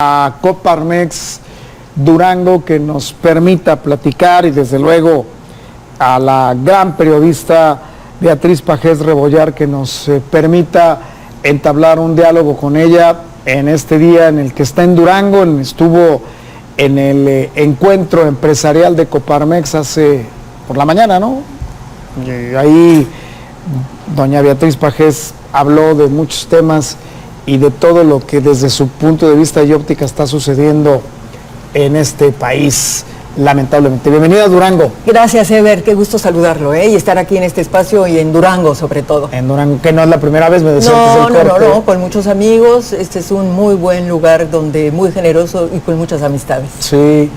a Coparmex Durango que nos permita platicar, y desde luego a la gran periodista Beatriz Pajés Rebollar que nos permita entablar un diálogo con ella en este día en el que está en Durango. Estuvo en el encuentro empresarial de Coparmex hace por la mañana, ¿no? Y ahí doña Beatriz Pajés habló de muchos temas y de todo lo que desde su punto de vista y óptica está sucediendo en este país, lamentablemente. Bienvenida a Durango. Gracias, Ever, qué gusto saludarlo, y estar aquí en este espacio y en Durango sobre todo. En Durango, que no es la primera vez, me decía antes del corte. No, con muchos amigos. Este es un muy buen lugar, donde muy generoso y con muchas amistades. Sí.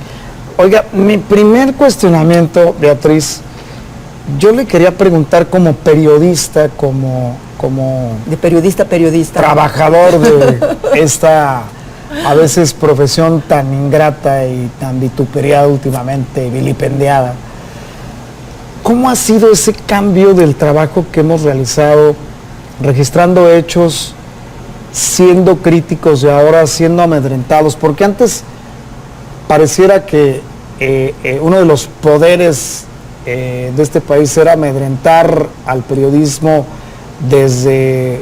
Oiga, mi primer cuestionamiento, Beatriz, yo le quería preguntar como periodista, como de periodista a periodista, trabajador de esta a veces profesión tan ingrata y tan vituperiada últimamente, vilipendiada. ¿Cómo ha sido ese cambio del trabajo que hemos realizado, registrando hechos, siendo críticos y ahora siendo amedrentados? Porque antes pareciera que uno de los poderes de este país era amedrentar al periodismo desde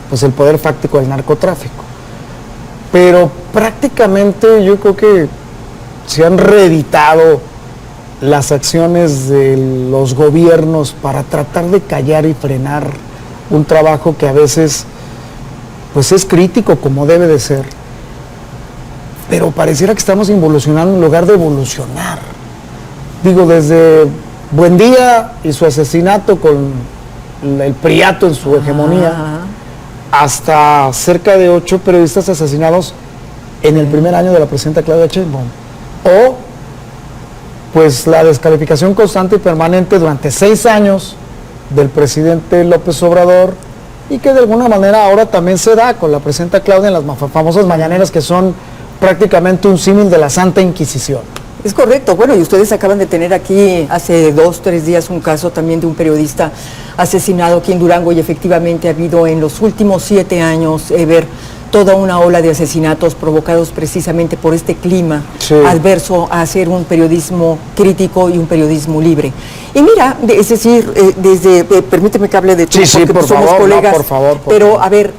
pues, el poder fáctico del narcotráfico. Pero prácticamente yo creo que se han reeditado las acciones de los gobiernos para tratar de callar y frenar un trabajo que a veces pues es crítico, como debe de ser, pero pareciera que estamos involucionando en lugar de evolucionar. Digo, desde Buendía y su asesinato con el priato en su hegemonía, hasta cerca de 8 periodistas asesinados en el primer año de la presidenta Claudia Sheinbaum, o pues la descalificación constante y permanente durante 6 años del presidente López Obrador, y que de alguna manera ahora también se da con la presidenta Claudia en las famosas mañaneras, que son prácticamente un símil de la Santa Inquisición. Es correcto. Bueno, y ustedes acaban de tener aquí hace 2 o 3 días un caso también de un periodista asesinado aquí en Durango, y efectivamente ha habido en los últimos 7 años, Ever, toda una ola de asesinatos provocados precisamente por este clima adverso a hacer un periodismo crítico y un periodismo libre. Y mira, es decir, permíteme que hable de tú, porque por somos favor, colegas, no, por favor. Pero a ver,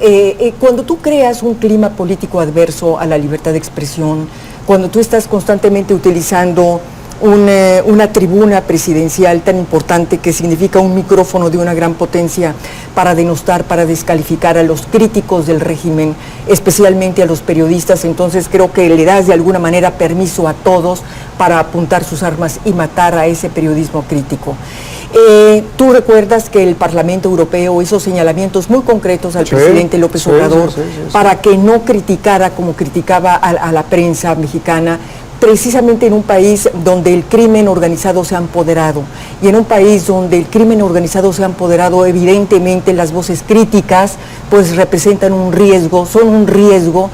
cuando tú creas un clima político adverso a la libertad de expresión, cuando tú estás constantemente utilizando una tribuna presidencial tan importante, que significa un micrófono de una gran potencia, para denostar, para descalificar a los críticos del régimen, especialmente a los periodistas, entonces creo que le das de alguna manera permiso a todos para apuntar sus armas y matar a ese periodismo crítico. Tú recuerdas que el Parlamento Europeo hizo señalamientos muy concretos al presidente López Obrador para que no criticara como criticaba a la prensa mexicana, precisamente en un país donde el crimen organizado se ha empoderado, y en un país donde el crimen organizado se ha empoderado, evidentemente las voces críticas pues representan un riesgo, son un riesgo,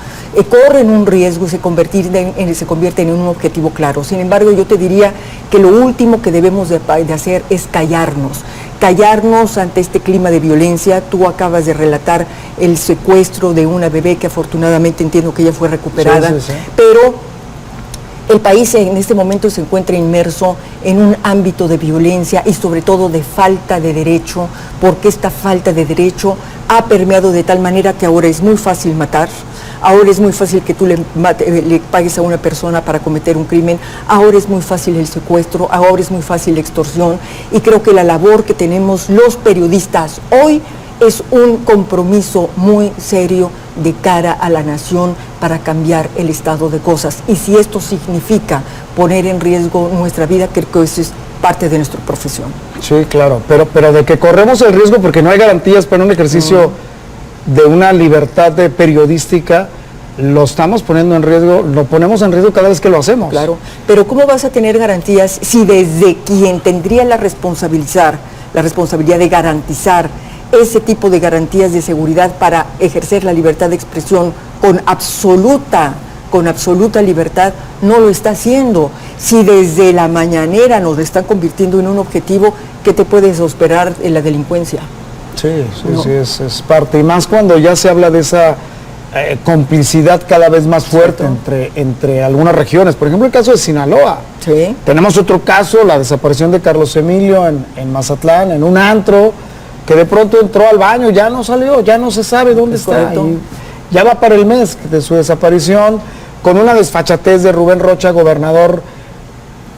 corren un riesgo y se convierten en un objetivo claro. Sin embargo, yo te diría que lo último que debemos de hacer es callarnos ante este clima de violencia. Tú acabas de relatar el secuestro de una bebé que afortunadamente entiendo que ya fue recuperada, pero el país en este momento se encuentra inmerso en un ámbito de violencia y sobre todo de falta de derecho, porque esta falta de derecho ha permeado de tal manera que ahora es muy fácil matar, ahora es muy fácil que tú le pagues a una persona para cometer un crimen, ahora es muy fácil el secuestro, ahora es muy fácil la extorsión, y creo que la labor que tenemos los periodistas hoy es un compromiso muy serio de cara a la nación para cambiar el estado de cosas. Y si esto significa poner en riesgo nuestra vida, creo que eso es parte de nuestra profesión. Sí, claro, pero de que corremos el riesgo porque no hay garantías para un ejercicio de una libertad periodística, lo estamos poniendo en riesgo, lo ponemos en riesgo cada vez que lo hacemos. Claro, pero ¿cómo vas a tener garantías si desde quien tendría la responsabilidad de garantizar ese tipo de garantías de seguridad para ejercer la libertad de expresión con absoluta libertad, no lo está haciendo? Si desde la mañanera nos están convirtiendo en un objetivo, ¿qué te puedes esperar en la delincuencia? Sí, es parte, y más cuando ya se habla de esa complicidad cada vez más fuerte entre algunas regiones. Por ejemplo, el caso de Sinaloa. Sí. Tenemos otro caso, la desaparición de Carlos Emilio en Mazatlán, en un antro, que de pronto entró al baño, ya no salió, ya no se sabe dónde está. Y ya va para el mes de su desaparición, con una desfachatez de Rubén Rocha, gobernador,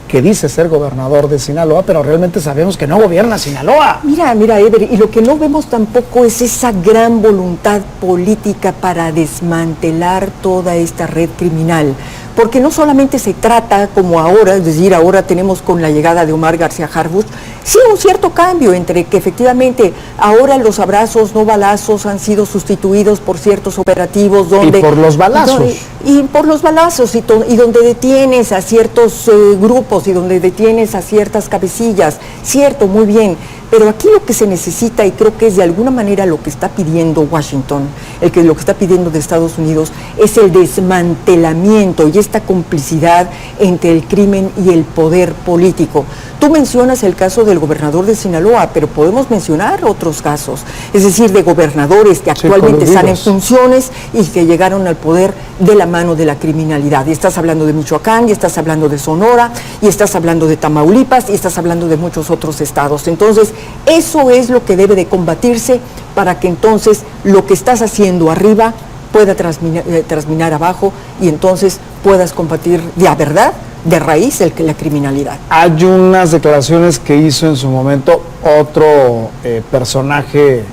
que dice ser gobernador de Sinaloa, pero realmente sabemos que no gobierna Sinaloa. Mira, Ever, y lo que no vemos tampoco es esa gran voluntad política para desmantelar toda esta red criminal. Porque no solamente se trata, como ahora, es decir, ahora tenemos con la llegada de Omar García Harfuch, sí un cierto cambio entre que efectivamente ahora los abrazos, no balazos, han sido sustituidos por ciertos operativos donde... Y por los balazos. Y por los balazos, y donde detienes a ciertos grupos, y donde detienes a ciertas cabecillas, cierto, muy bien. Pero aquí lo que se necesita, y creo que es de alguna manera lo que está pidiendo Washington, lo que está pidiendo de Estados Unidos, es el desmantelamiento y esta complicidad entre el crimen y el poder político. Tú mencionas el caso del gobernador de Sinaloa, pero podemos mencionar otros casos, es decir, de gobernadores que actualmente están en funciones y que llegaron al poder de la mano de la criminalidad. Y estás hablando de Michoacán, y estás hablando de Sonora, y estás hablando de Tamaulipas, y estás hablando de muchos otros estados. Entonces, eso es lo que debe de combatirse para que entonces lo que estás haciendo arriba pueda trasminar abajo y entonces puedas combatir de verdad, de raíz, la criminalidad. Hay unas declaraciones que hizo en su momento otro personaje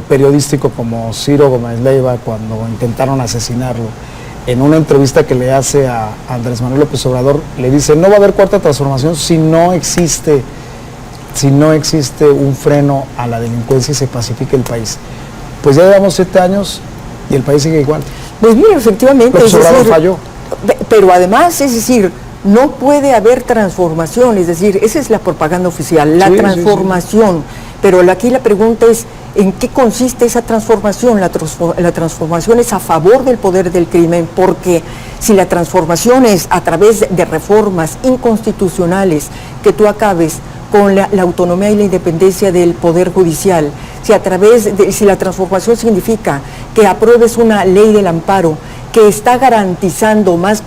periodístico como Ciro Gómez Leiva cuando intentaron asesinarlo. En una entrevista que le hace a Andrés Manuel López Obrador, le dice, no va a haber cuarta transformación si no existe un freno a la delincuencia y se pacifique el país. Pues ya llevamos 7 años y el país sigue igual. Pues mira, efectivamente, López Obrador falló. Pero además, es decir, no puede haber transformación, es decir, esa es la propaganda oficial, la transformación. Sí. Pero aquí la pregunta es, ¿en qué consiste esa transformación? La transformación es a favor del poder del crimen, porque si la transformación es a través de reformas inconstitucionales, que tú acabes con la autonomía y la independencia del Poder Judicial, si la transformación significa que apruebes una ley del amparo que está garantizando más,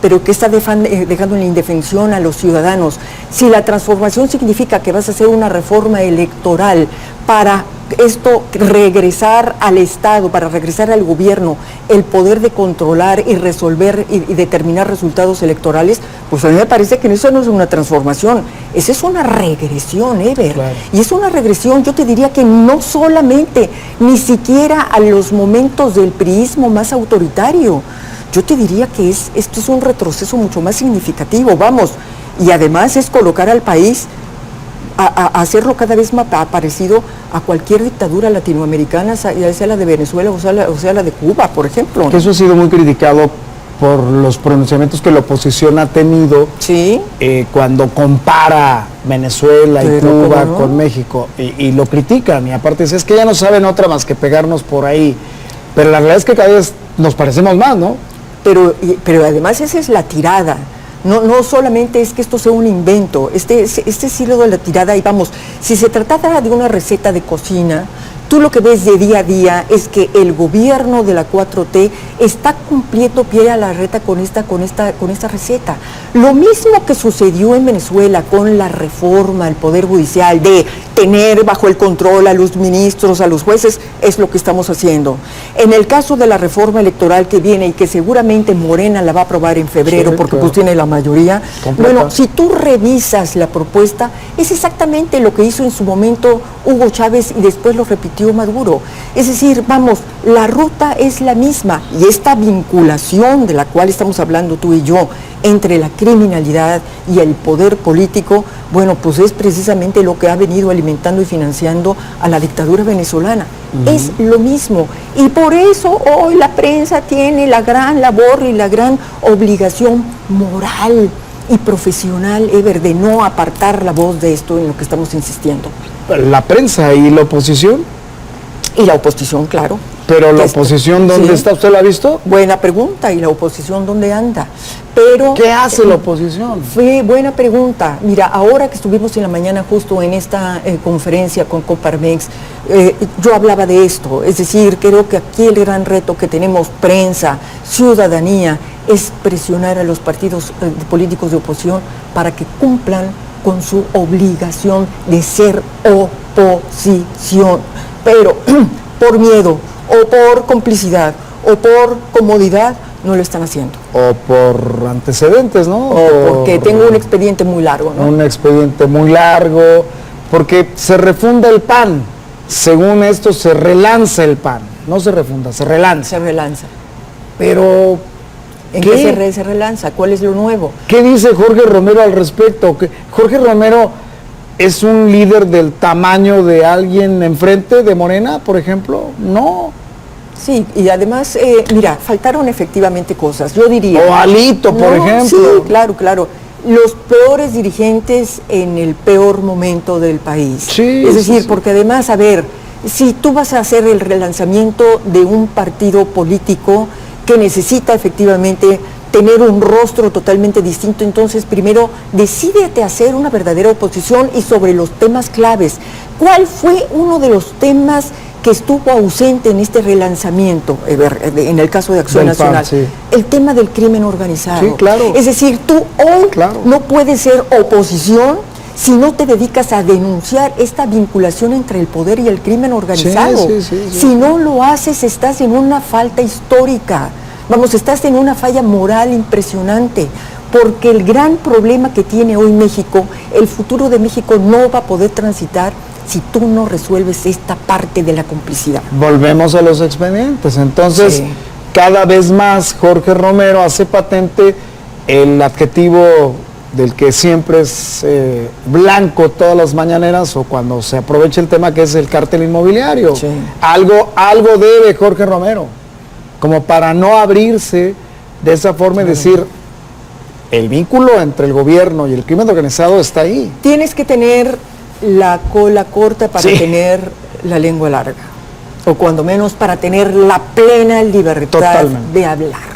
pero que está dejando en la indefensión a los ciudadanos, si la transformación significa que vas a hacer una reforma electoral para esto regresar al Estado, para regresar al gobierno, el poder de controlar y resolver y determinar resultados electorales, pues a mí me parece que eso no es una transformación, esa es una regresión, Ever. Claro. Y es una regresión, yo te diría que no solamente, ni siquiera a los momentos del priismo más autoritario, yo te diría que esto es un retroceso mucho más significativo, vamos, y además es colocar al país a hacerlo cada vez más parecido a cualquier dictadura latinoamericana, ya sea la de Venezuela o sea la de Cuba, por ejemplo. Que eso ha sido muy criticado por los pronunciamientos que la oposición ha tenido, ¿sí? Cuando compara Venezuela y Cuba con México, y lo critican, y aparte es que ya no saben otra más que pegarnos por ahí, pero la realidad es que cada vez nos parecemos más, ¿no? Pero además esa es la tirada. No solamente es que esto sea un invento, este siglo de la tirada, y vamos, si se tratara de una receta de cocina, tú lo que ves de día a día es que el gobierno de la 4T está cumpliendo pie a la reta con esta receta. Lo mismo que sucedió en Venezuela con la reforma al Poder Judicial, de tener bajo el control a los ministros, a los jueces, es lo que estamos haciendo. En el caso de la reforma electoral que viene y que seguramente Morena la va a aprobar en febrero, sí, porque claro, pues tiene la mayoría, completa. Bueno, si tú revisas la propuesta, es exactamente lo que hizo en su momento Hugo Chávez y después lo repitió Maduro. Es decir, vamos, la ruta es la misma, y esta vinculación de la cual estamos hablando tú y yo entre la criminalidad y el poder político, bueno, pues es precisamente lo que ha venido alimentando y financiando a la dictadura venezolana. Es lo mismo, y por eso hoy la prensa tiene la gran labor y la gran obligación moral y profesional, Ever, de no apartar la voz de esto en lo que estamos insistiendo. ¿La prensa y la oposición? Y la oposición, claro. Pero la oposición, ¿dónde está? ¿Usted la ha visto? Buena pregunta, ¿y la oposición dónde anda? Pero ¿qué hace la oposición? Fue buena pregunta. Mira, ahora que estuvimos en la mañana justo en esta conferencia con Coparmex, yo hablaba de esto, es decir, creo que aquí el gran reto que tenemos, prensa, ciudadanía, es presionar a los partidos políticos de oposición para que cumplan con su obligación de ser oposición, pero por miedo o por complicidad o por comodidad no lo están haciendo. O por antecedentes, ¿no? O porque tengo un expediente muy largo, ¿no? Un expediente muy largo, porque se refunda el PAN. Según esto, se relanza el PAN. No se refunda, se relanza. Se relanza. Pero, ¿en qué se relanza? ¿Cuál es lo nuevo? ¿qué dice Jorge Romero al respecto? ¿Que Jorge Romero es un líder del tamaño de alguien enfrente de Morena, por ejemplo? No. Sí, y además, mira, faltaron efectivamente cosas, yo diría. O Alito, por ejemplo. Sí, claro, claro. Los peores dirigentes en el peor momento del país. Sí, es decir, sí. porque además, a ver, si tú vas a hacer el relanzamiento de un partido político que necesita efectivamente tener un rostro totalmente distinto, entonces primero decídete a hacer una verdadera oposición y sobre los temas claves. ¿Cuál fue uno de los temas que estuvo ausente en este relanzamiento, en el caso de Acción Del PAN, Nacional? sí. El tema del crimen organizado. Sí, claro. Es decir, tú hoy Claro. no puedes ser oposición si no te dedicas a denunciar esta vinculación entre el poder y el crimen organizado. Sí. Si no lo haces, estás en una falta histórica. Vamos, estás en una falla moral impresionante, porque el gran problema que tiene hoy México, el futuro de México no va a poder transitar si tú no resuelves esta parte de la complicidad. Volvemos a los expedientes. Entonces, Sí. cada vez más Jorge Romero hace patente el adjetivo del que siempre es blanco todas las mañaneras, o cuando se aprovecha el tema, que es el cártel inmobiliario. Sí. Algo debe Jorge Romero, como para no abrirse de esa forma y decir, el vínculo entre el gobierno y el crimen organizado está ahí. Tienes que tener la cola corta para Sí. tener la lengua larga, o cuando menos para tener la plena libertad Totalmente. de hablar.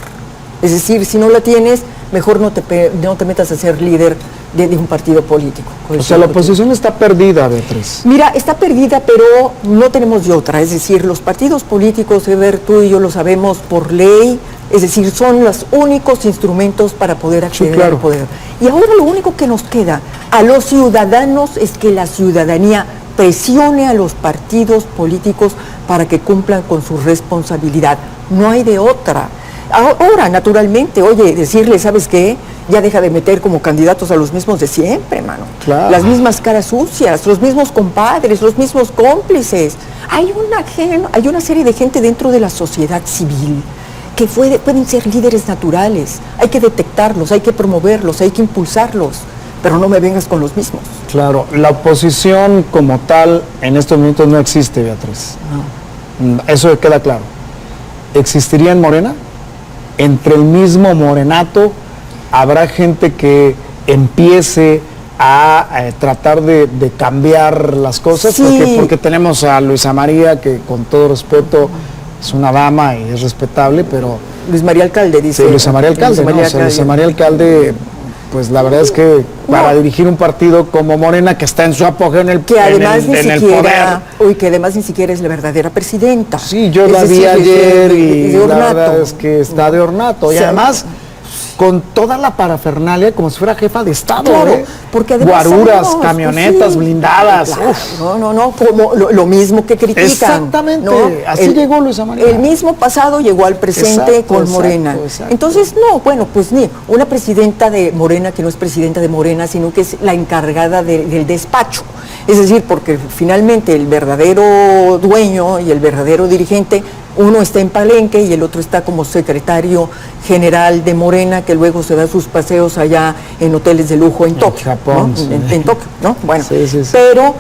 Es decir, si no la tienes, mejor no te metas a ser líder de un partido político. O sea, la oposición está perdida, Beatriz. Mira, está perdida, pero no tenemos de otra. Es decir, los partidos políticos, Eber, tú y yo lo sabemos por ley, es decir, son los únicos instrumentos para poder acceder claro. al poder. Y ahora lo único que nos queda a los ciudadanos es que la ciudadanía presione a los partidos políticos para que cumplan con su responsabilidad. No hay de otra. Ahora, naturalmente, oye, decirle, ¿sabes qué? Ya deja de meter como candidatos a los mismos de siempre, mano. Claro. Las mismas caras sucias, los mismos compadres, los mismos cómplices. Hay una serie de gente dentro de la sociedad civil que pueden ser líderes naturales. Hay que detectarlos, hay que promoverlos, hay que impulsarlos, pero no me vengas con los mismos. Claro, la oposición como tal en estos momentos no existe, Beatriz. No. Eso queda claro. ¿Existiría en Morena? Entre el mismo morenato habrá gente que empiece a tratar de cambiar las cosas, Sí. porque tenemos a Luisa María, que con todo respeto es una dama y es respetable, pero Luis María Alcalde, dice. sí, Luisa María Alcalde, Luisa ¿no? María O sea, Alcalde. Luisa María Alcalde, pues la verdad es que para dirigir un partido como Morena, que está en su apogeo en el Que además en ni el siquiera, poder. que además ni siquiera es la verdadera presidenta. Sí, yo Es la vi decir, ayer y de la ornato. verdad es que está de ornato. Y Sí. además, con toda la parafernalia, como si fuera jefa de Estado. Claro, porque además guaruras, sabemos, camionetas pues sí, blindadas. claro, Uf. No, como lo mismo que critican. Exactamente, ¿no? así llegó Luisa María. El mismo pasado llegó al presente Exacto, con Morena. exacto. Entonces, no, bueno, pues ni una presidenta de Morena que no es presidenta de Morena, sino que es la encargada del despacho. Es decir, porque finalmente el verdadero dueño y el verdadero dirigente, uno está en Palenque y el otro está como secretario general de Morena, que luego se da sus paseos allá en hoteles de lujo en Tokio. Japón, ¿no? sí. En Tokio, ¿no? Bueno, Sí. pero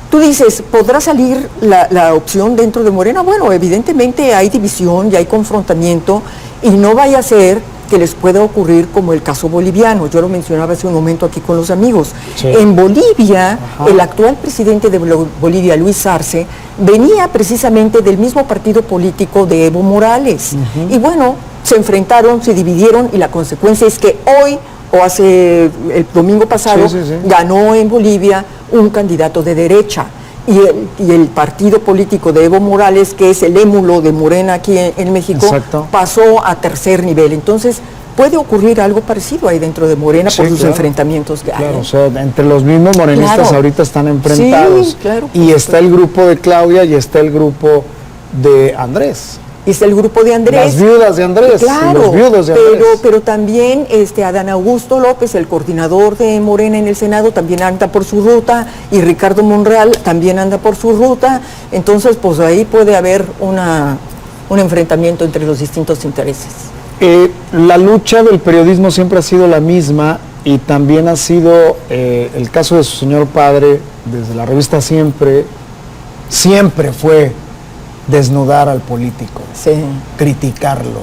tú dices, ¿podrá salir la opción dentro de Morena? Bueno, evidentemente hay división y hay confrontamiento, y no vaya a ser que les pueda ocurrir como el caso boliviano. Yo lo mencionaba hace un momento aquí con los amigos. Sí. En Bolivia, Ajá. el actual presidente de Bolivia, Luis Arce, venía precisamente del mismo partido político de Evo Morales. Y bueno, se enfrentaron, se dividieron y la consecuencia es que hoy, o hace el domingo pasado, ganó en Bolivia un candidato de derecha. Y el partido político de Evo Morales, que es el émulo de Morena aquí en México, pasó a tercer nivel. Entonces, puede ocurrir algo parecido ahí dentro de Morena por sus enfrentamientos que hay. Claro, o sea, entre los mismos morenistas ahorita están enfrentados. Sí, claro, y está el grupo de Claudia y está el grupo de Andrés. Y está el grupo de Andrés. Las viudas de Andrés. Claro, los viudos de Andrés. Pero también Adán Augusto López, el coordinador de Morena en el Senado, también anda por su ruta, y Ricardo Monreal también anda por su ruta. Entonces, pues ahí puede haber un enfrentamiento entre los distintos intereses. La lucha del periodismo siempre ha sido la misma, y también ha sido el caso de su señor padre, desde la revista Siempre fue desnudar al político, criticarlo.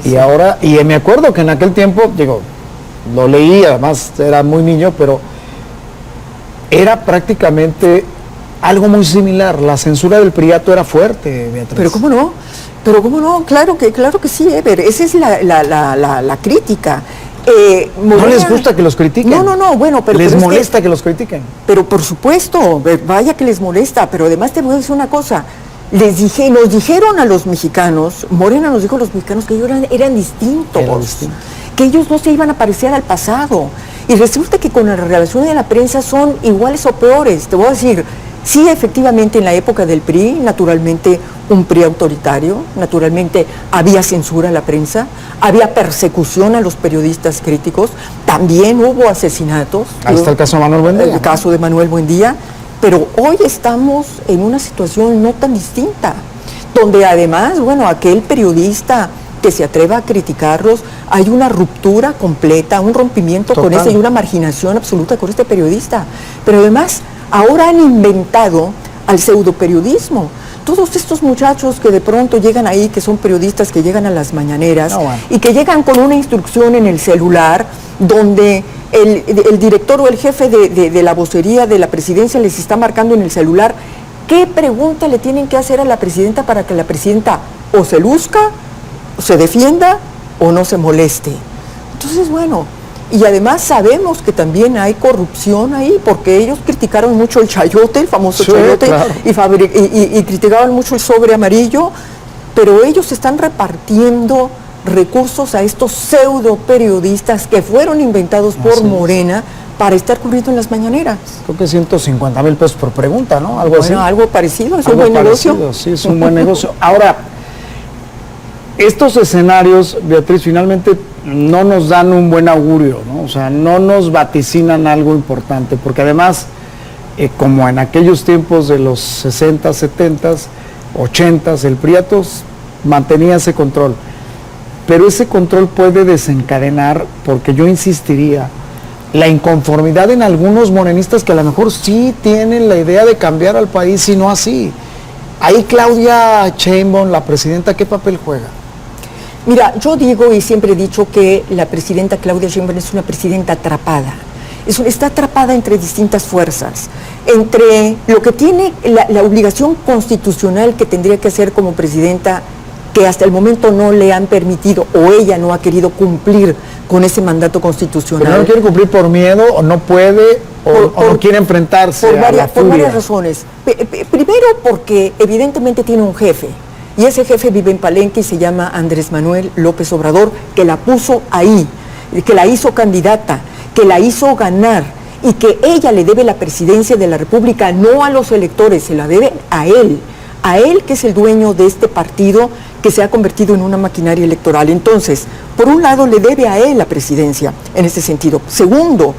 Y ahora, y me acuerdo que en aquel tiempo, digo, lo leí, además era muy niño, pero era prácticamente algo muy similar. La censura del Priato era fuerte, Beatriz. Pero cómo no, claro que sí, Ever, esa es la crítica. Morena, ¿no les gusta que los critiquen? No, bueno, pero... ¿Les molesta que los critiquen? Pero por supuesto, vaya que les molesta, pero además te voy a decir una cosa, nos dijeron a los mexicanos, Morena nos dijo a los mexicanos que ellos eran distintos, que ellos no se iban a parecer al pasado, y resulta que con la relación de la prensa son iguales o peores. Te voy a decir, sí, efectivamente, en la época del PRI, naturalmente un PRI autoritario, naturalmente había censura a la prensa, había persecución a los periodistas críticos, también hubo asesinatos. Ahí está el caso de Manuel Buendía. El caso de Manuel Buendía, pero hoy estamos en una situación no tan distinta, donde además, bueno, aquel periodista que se atreva a criticarlos, hay una ruptura completa, un rompimiento con ese y una marginación absoluta con este periodista. Pero además, ahora han inventado al pseudoperiodismo. Todos estos muchachos que de pronto llegan ahí, que son periodistas que llegan a las mañaneras y que llegan con una instrucción en el celular donde el director o el jefe de la vocería de la presidencia les está marcando en el celular qué pregunta le tienen que hacer a la presidenta para que la presidenta o se luzca, o se defienda o no se moleste. Entonces, bueno, y además sabemos que también hay corrupción ahí, porque ellos criticaron mucho el chayote, el famoso chayote, claro. y criticaban mucho el sobre amarillo, pero ellos están repartiendo recursos a estos pseudo periodistas que fueron inventados por Morena para estar cubriendo en las mañaneras. Creo que 150,000 pesos por pregunta, ¿no? Algo así. Algo parecido, es un buen negocio. Sí, es un buen negocio. Ahora, estos escenarios, Beatriz, finalmente no nos dan un buen augurio, ¿no? O sea, no nos vaticinan algo importante, porque además, como en aquellos tiempos de los 60, 70, 80, el Priato mantenía ese control, pero ese control puede desencadenar, porque yo insistiría, la inconformidad en algunos morenistas que a lo mejor sí tienen la idea de cambiar al país y no así. Ahí Claudia Sheinbaum, la presidenta, ¿qué papel juega? Mira, yo digo y siempre he dicho que la presidenta Claudia Sheinbaum es una presidenta atrapada. Está atrapada entre distintas fuerzas, entre lo que tiene la obligación constitucional que tendría que hacer como presidenta, que hasta el momento no le han permitido o ella no ha querido cumplir con ese mandato constitucional. ¿Pero no quiere cumplir por miedo o no puede o no quiere enfrentarse a la furia? Por varias razones. Primero porque evidentemente tiene un jefe. Y ese jefe vive en Palenque y se llama Andrés Manuel López Obrador, que la puso ahí, que la hizo candidata, que la hizo ganar y que ella le debe la presidencia de la República, no a los electores, se la debe a él que es el dueño de este partido que se ha convertido en una maquinaria electoral. Entonces, por un lado le debe a él la presidencia en este sentido. Segundo,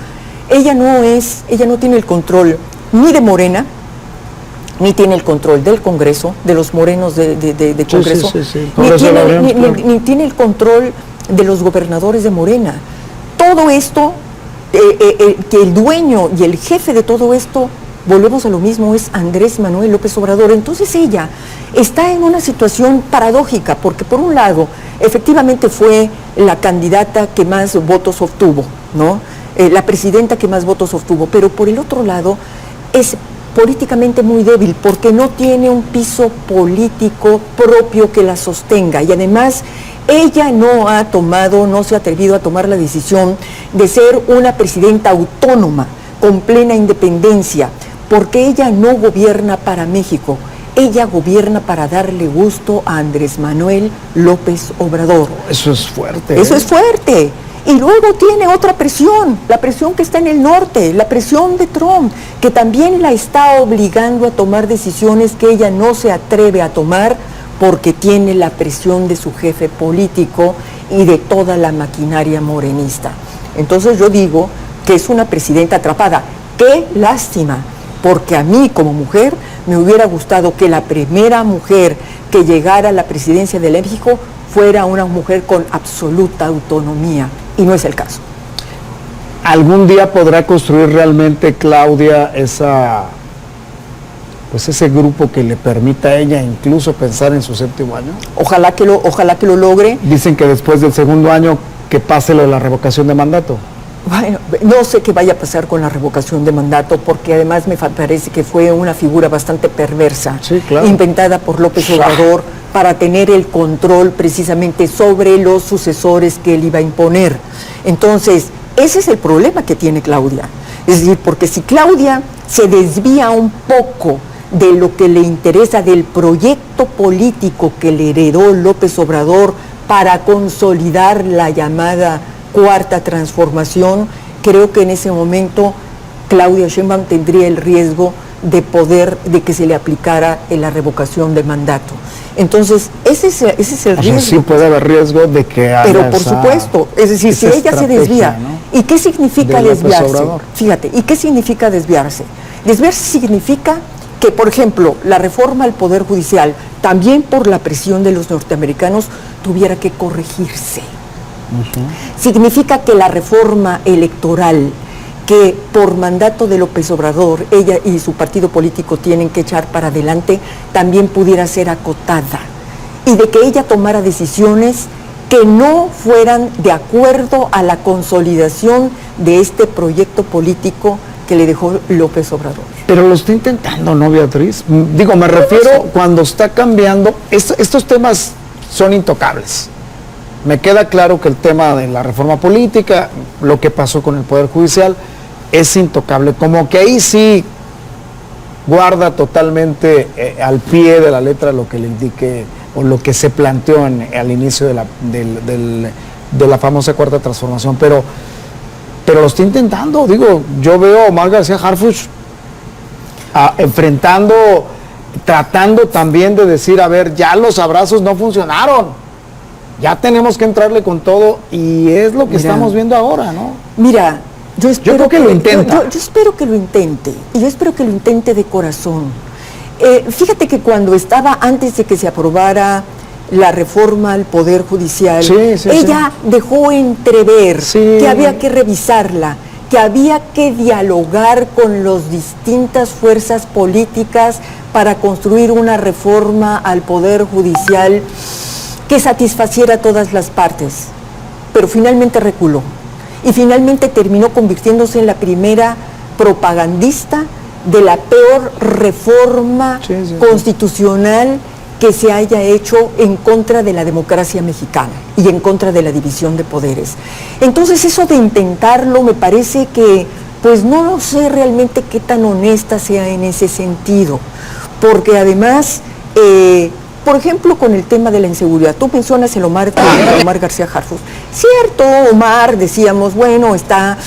ella no tiene el control ni de Morena, ni tiene el control del Congreso, de los morenos de Congreso, ni tiene el control de los gobernadores de Morena. Todo esto, que el dueño y el jefe de todo esto, volvemos a lo mismo, es Andrés Manuel López Obrador. Entonces ella está en una situación paradójica, porque por un lado, efectivamente fue la candidata que más votos obtuvo, ¿no? La presidenta que más votos obtuvo, pero por el otro lado, es políticamente muy débil, porque no tiene un piso político propio que la sostenga, y además ella no se ha atrevido a tomar la decisión de ser una presidenta autónoma, con plena independencia, porque ella no gobierna para México, ella gobierna para darle gusto a Andrés Manuel López Obrador. Eso es fuerte. Eso es fuerte. Y luego tiene otra presión, la presión que está en el norte, la presión de Trump, que también la está obligando a tomar decisiones que ella no se atreve a tomar porque tiene la presión de su jefe político y de toda la maquinaria morenista. Entonces yo digo que es una presidenta atrapada. ¡Qué lástima! Porque a mí como mujer me hubiera gustado que la primera mujer que llegara a la presidencia de México fuera una mujer con absoluta autonomía, y no es el caso. ¿Algún día podrá construir realmente Claudia ese grupo que le permita a ella incluso pensar en su 7º año? Ojalá que lo logre. Dicen que después del 2º año que pase lo de la revocación de mandato. Bueno, no sé qué vaya a pasar con la revocación de mandato, porque además me parece que fue una figura bastante perversa, sí, claro, inventada por López Obrador para tener el control precisamente sobre los sucesores que él iba a imponer. Entonces, ese es el problema que tiene Claudia. Es decir, porque si Claudia se desvía un poco de lo que le interesa, del proyecto político que le heredó López Obrador para consolidar la llamada Cuarta Transformación, creo que en ese momento Claudia Sheinbaum tendría el riesgo de que se le aplicara la revocación de mandato. Entonces, ese es el riesgo. Sí puede haber riesgo de que haya. Pero por supuesto, es decir, si ella se desvía, ¿no? ¿Y qué significa desviarse? Fíjate, ¿y qué significa desviarse? Desviarse significa que, por ejemplo, la reforma al Poder Judicial, también por la presión de los norteamericanos, tuviera que corregirse. Significa que la reforma electoral que por mandato de López Obrador ella y su partido político tienen que echar para adelante también pudiera ser acotada, y de que ella tomara decisiones que no fueran de acuerdo a la consolidación de este proyecto político que le dejó López Obrador. Pero lo está intentando, ¿no, Beatriz? Digo, me refiero cuando está cambiando, estos temas son intocables. Me queda claro que el tema de la reforma política, lo que pasó con el Poder Judicial, es intocable. Como que ahí sí guarda totalmente al pie de la letra lo que le indique o lo que se planteó al inicio de la famosa Cuarta Transformación. Pero lo está intentando. Digo, yo veo a Omar García Harfuch enfrentando, tratando también de decir, a ver, ya los abrazos no funcionaron. Ya tenemos que entrarle con todo, y es lo que estamos viendo ahora, ¿no? Mira, yo creo que lo intenta. Yo espero que lo intente, y yo espero que lo intente de corazón. Fíjate que cuando estaba, antes de que se aprobara la reforma al Poder Judicial, ella dejó entrever que había que revisarla, que había que dialogar con las distintas fuerzas políticas para construir una reforma al Poder Judicial que satisfaciera a todas las partes, pero finalmente reculó y finalmente terminó convirtiéndose en la primera propagandista de la peor reforma constitucional que se haya hecho en contra de la democracia mexicana y en contra de la división de poderes. Entonces, eso de intentarlo me parece que, pues no sé realmente qué tan honesta sea en ese sentido, porque además, por ejemplo, con el tema de la inseguridad, tú mencionas el Omar García Harfuch. Cierto, Omar, decíamos, bueno, está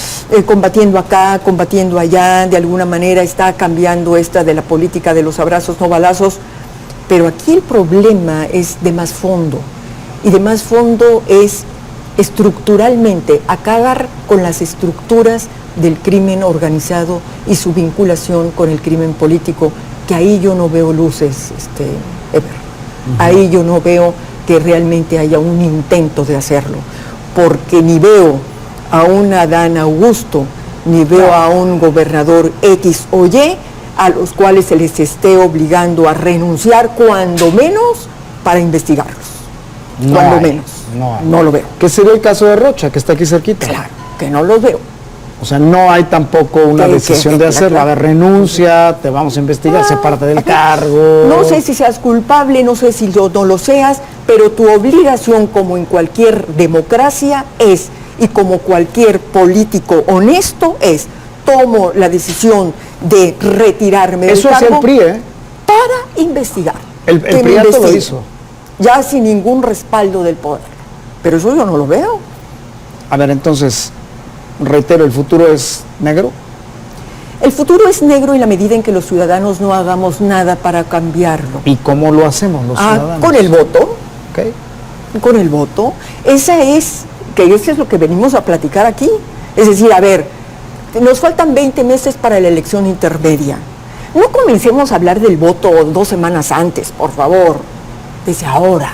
combatiendo acá, combatiendo allá, de alguna manera está cambiando esta de la política de los abrazos no balazos, pero aquí el problema es de más fondo, y de más fondo es estructuralmente acabar con las estructuras del crimen organizado y su vinculación con el crimen político, que ahí yo no veo luces, Ever. Ahí yo no veo que realmente haya un intento de hacerlo, porque ni veo a un Adán Augusto, ni veo a un gobernador X o Y a los cuales se les esté obligando a renunciar, cuando menos para investigarlos. No lo veo. ¿Qué sería el caso de Rocha, que está aquí cerquita? Claro, que no los veo. O sea, no hay tampoco una decisión de hacerlo. A ver, renuncia, te vamos a investigar, sepárate del cargo. No sé si seas culpable, no sé si no lo seas, pero tu obligación, como en cualquier democracia, es, y como cualquier político honesto, es, tomo la decisión de retirarme del Eso cargo. es el PRI, ¿eh? Para investigar. El PRI lo hizo. Ya sin ningún respaldo del poder. Pero eso yo no lo veo. A ver, entonces, reitero, ¿el futuro es negro? El futuro es negro en la medida en que los ciudadanos no hagamos nada para cambiarlo. ¿Y cómo lo hacemos los ciudadanos? Con el voto. Okay. Con el voto. Eso es lo que venimos a platicar aquí. Es decir, a ver, nos faltan 20 meses para la elección intermedia. No comencemos a hablar del voto 2 semanas antes, por favor, desde ahora,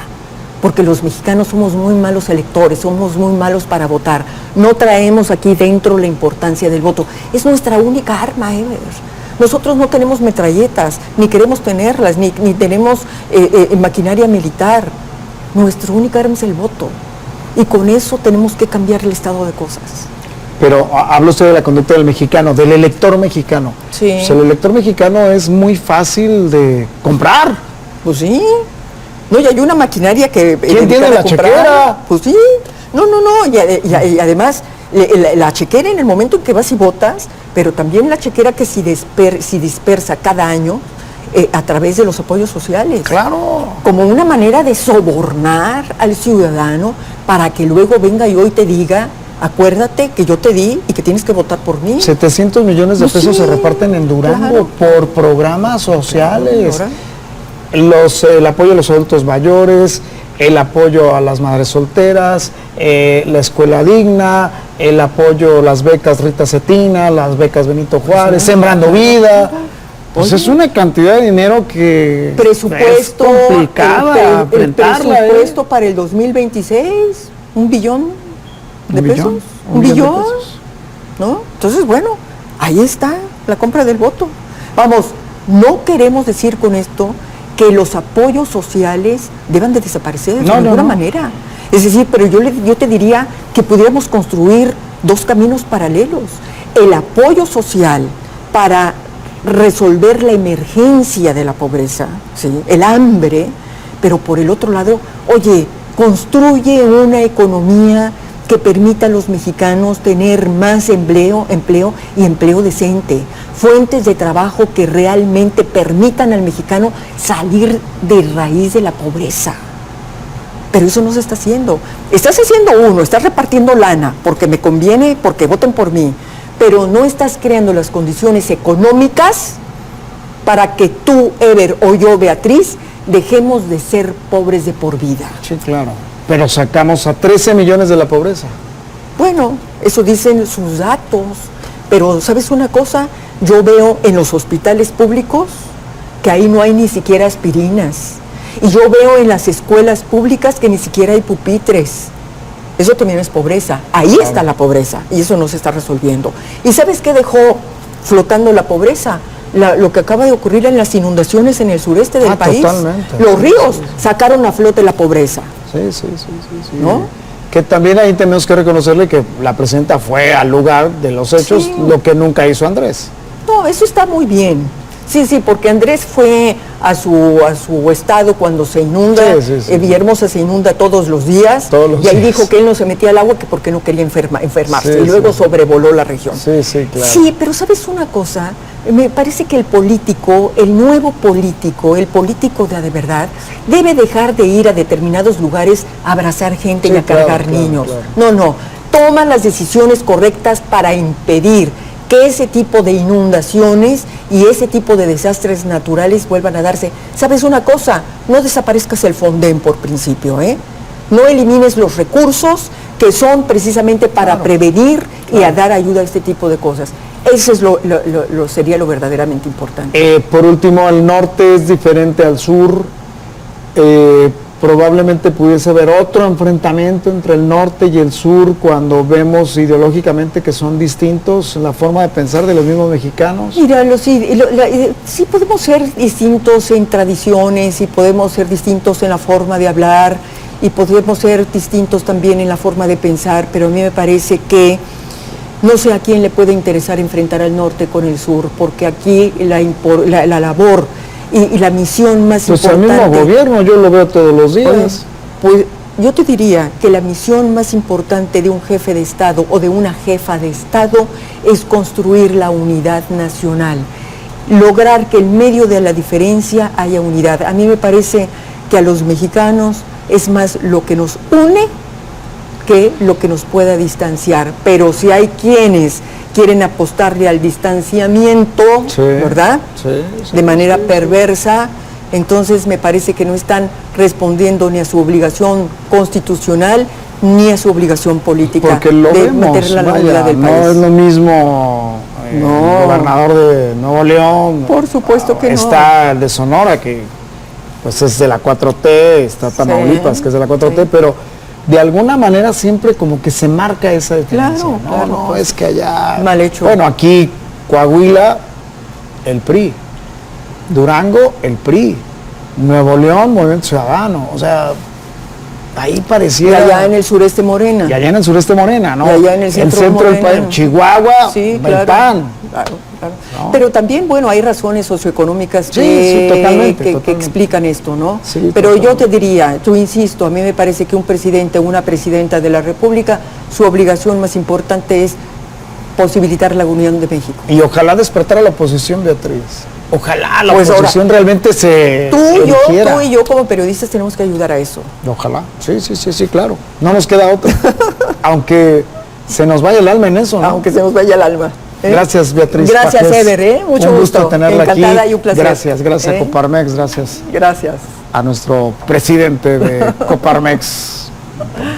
porque los mexicanos somos muy malos electores, somos muy malos para votar. No traemos aquí dentro la importancia del voto. Es nuestra única arma, Ever. Nosotros no tenemos metralletas, ni queremos tenerlas, ni tenemos maquinaria militar. Nuestra única arma es el voto. Y con eso tenemos que cambiar el estado de cosas. Pero habla usted de la conducta del mexicano, del elector mexicano. Sí. O sea, el elector mexicano es muy fácil de comprar. Pues sí. No, y hay una maquinaria que... ¿Quién tiene la chequera? Pues sí. No. Y además, la chequera en el momento en que vas y votas, pero también la chequera que si dispersa cada año a través de los apoyos sociales. Claro. Como una manera de sobornar al ciudadano para que luego venga y hoy te diga... Acuérdate que yo te di y que tienes que votar por mí. 700 millones de pesos sí, se reparten en Durango, claro, por programas sociales. Claro. El apoyo a los adultos mayores, el apoyo a las madres solteras, la escuela digna, el apoyo a las becas Rita Cetina, las becas Benito Juárez, Sembrando Vida. Pues es una cantidad de dinero que presupuesto, es complicada el presupuesto para el 2026, $1 billón. ¿De pesos? ¿Un billón? ¿No? Entonces, bueno, ahí está la compra del voto. Vamos, no queremos decir con esto que los apoyos sociales deban de desaparecer de ninguna manera. Es decir, pero yo te diría que pudiéramos construir 2 caminos paralelos. El apoyo social para resolver la emergencia de la pobreza, ¿sí? El hambre, pero por el otro lado, oye, construye una economía que permita a los mexicanos tener más empleo y empleo decente, fuentes de trabajo que realmente permitan al mexicano salir de raíz de la pobreza. Pero eso no se está haciendo. Estás haciendo estás repartiendo lana porque me conviene, porque voten por mí, pero no estás creando las condiciones económicas para que tú, Ever, o yo, Beatriz, dejemos de ser pobres de por vida. Sí, claro. Pero sacamos a 13 millones de la pobreza. Bueno, eso dicen sus datos, pero ¿sabes una cosa? Yo veo en los hospitales públicos que ahí no hay ni siquiera aspirinas. Y yo veo en las escuelas públicas que ni siquiera hay pupitres. Eso también es pobreza. Ahí está la pobreza y eso no se está resolviendo. ¿Y sabes qué dejó flotando la pobreza? Lo que acaba de ocurrir en las inundaciones en el sureste del país. Totalmente. Los ríos sacaron a flote la pobreza. Sí. ¿No? Que también ahí tenemos que reconocerle que la presidenta fue al lugar de los hechos, lo que nunca hizo Andrés. No, eso está muy bien. Sí, porque Andrés fue a su estado cuando se inunda, Villahermosa se inunda todos los días, y ahí dijo que él no se metía al agua que porque no quería enfermarse, y luego sobrevoló la región. Sí, claro. Sí, pero ¿sabes una cosa? Me parece que el político, el nuevo político, el político de verdad, debe dejar de ir a determinados lugares a abrazar gente y a cargar niños. Claro. No, toma las decisiones correctas para impedir que ese tipo de inundaciones y ese tipo de desastres naturales vuelvan a darse. ¿Sabes una cosa? No desaparezcas el Fonden por principio, ¿eh? No elimines los recursos que son precisamente para prevenir y a dar ayuda a este tipo de cosas. Eso es sería lo verdaderamente importante. Por último, el norte es diferente al sur. Probablemente pudiese haber otro enfrentamiento entre el norte y el sur cuando vemos ideológicamente que son distintos en la forma de pensar de los mismos mexicanos. Mira, sí podemos ser distintos en tradiciones y podemos ser distintos en la forma de hablar y podemos ser distintos también en la forma de pensar, pero a mí me parece que No sé a quién le puede interesar enfrentar al norte con el sur, porque aquí la labor y la misión más pues importante... Pues el mismo gobierno, yo lo veo todos los días. Pues yo te diría que la misión más importante de un jefe de Estado o de una jefa de Estado es construir la unidad nacional, lograr que en medio de la diferencia haya unidad. A mí me parece que a los mexicanos es más lo que nos une que lo que nos pueda distanciar, pero si hay quienes quieren apostarle al distanciamiento, sí, ¿verdad? Sí, de manera perversa, entonces me parece que no están respondiendo ni a su obligación constitucional ni a su obligación política. Porque lo de vemos, meter la unidad del país. No es lo mismo el gobernador de Nuevo León. Por supuesto que está el de Sonora, que pues es de la 4T, está Tamaulipas, sí, que es de la 4T, sí, pero de alguna manera siempre como que se marca esa diferencia. Claro, no es que allá... Mal hecho. Bueno, aquí Coahuila, el PRI. Durango, el PRI. Nuevo León, Movimiento Ciudadano. O sea, ahí pareciera... Y allá en el sureste Morena. Y allá en el sureste Morena, ¿no? Y allá en el centro del país. Chihuahua, sí, el PAN. Claro. ¿No? Pero también, bueno, hay razones socioeconómicas totalmente. Que explican esto, ¿no? Sí, pero totalmente. yo te diría, yo insisto, a mí me parece que un presidente o una presidenta de la República, su obligación más importante es posibilitar la unión de México. Y ojalá despertar a la oposición, Beatriz. Ojalá la oposición ahora, realmente se tú y yo como periodistas tenemos que ayudar a eso. Ojalá, sí, claro. No nos queda otra. Aunque se nos vaya el alma en eso, ¿no? Aunque se nos vaya el alma. Gracias, Beatriz. Gracias, Pajes. Eder, mucho un gusto tenerla encantada aquí. Y un placer. Gracias Coparmex, gracias a nuestro presidente de Coparmex,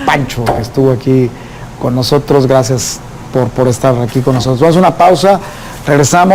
Pancho, que estuvo aquí con nosotros. Gracias por estar aquí con nosotros. Vamos a una pausa, regresamos.